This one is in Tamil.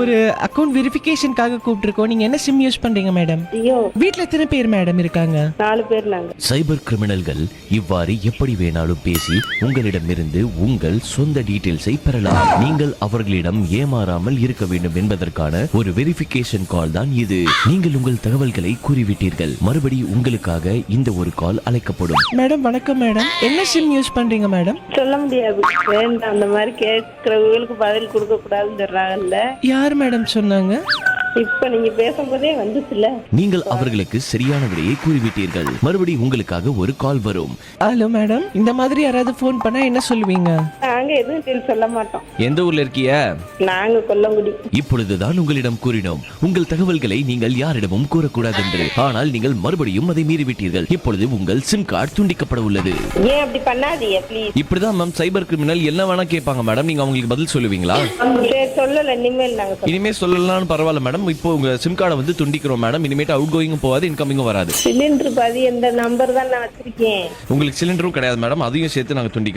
ஒரு அக்கவுண்ட் வெரிஃபிகேஷனுக்காக கூப்பிட்டுருக்கோம். நீங்க என்ன சிம் யூஸ் பண்றீங்க மேடம்? ஐயோ, வீட்ல எத்தனை பேர் மேடம் இருக்காங்க? 4 பேர் நாங்க. சைபர் கிரிமினல்கள் இவ்வாறு எப்படி வேணாலும் பேசி உங்களிடமிருந்து உங்கள் சொந்த டீடைல்ஸை பெறலாம். நீங்கள் அவர்களிடம் ஏமாறாமல் இருக்க வேண்டும் என்பதற்கான ஒரு வெரிஃபிகேஷன் கால் தான் இது. நீங்கள் உங்கள் தகவல்களை கூறிவிட்டீர்கள், மறுபடி உங்களுக்காக இந்த ஒரு கால் அழைக்கப்படும். மேடம் வணக்கம் மேடம், என்ன சிம் யூஸ் பண்றீங்க மேடம்? சொல்ல முடியாது, வேண்டாம். அந்த மாதிரி கேட்கறவங்களுக்கு பதில் கொடுக்க கூடாதுன்னு சொல்றாங்கல்ல. யார் மேடம் சொன்னாங்க? இப்ப நீங்க பேசும்போதே வந்துச்சுல. நீங்கள் அவர்களுக்கு சரியான விடையை கூறிவிட்டீர்கள், மறுபடி உங்களுக்காக ஒரு கால் வரும். ஹலோ மேடம், இந்த மாதிரி யாராவது ஃபோன் பண்ணா என்ன சொல்லுவீங்க? நாங்க எதுவும் சொல்ல மாட்டோம். எந்த ஊர்ல இருக்கிய? நாங்க கொல்லங்குடி. இப்பொழுதுதான் உங்களிடம் கூறினோம் உங்கள் தகவல்களை நீங்கள் யாரிடமும் கூறக்கூடாது என்று. ஆனால் நீங்கள் மறுபடியும் அதை மீறிவிட்டீர்கள். இப்பொழுது உங்கள் சிம் கார்டு துண்டிக்கப்பட உள்ளது. ஏன் அப்படி பண்ணாதீங்க ப்ளீஸ். இப்படிதான் மேம் சைபர் கிரிமினல் என்ன வேணா கேட்பாங்க மேடம். நீங்க அவங்களுக்கு பதில் சொல்லுவீங்களா? சரி, சொல்லல. இனிமேல் நாங்க இனிமே சொல்லலாம், பரவாயில்ல மேடம். இப்போ உங்க சிம் கார்டை வந்து துண்டிக்கிறோம் மேடம். இனிமேட்டு அவுட் கோயிங்கும் போகாது, இன்கமிங்கும் வராது. சிலிண்டர் பாதி எந்த நம்பர் தான் நான் வச்சிருக்கேன். உங்களுக்கு சிலிண்டரும் கிடையாது மேடம், அதையும் சேர்த்து நாங்க துண்டிக்கிறோம்.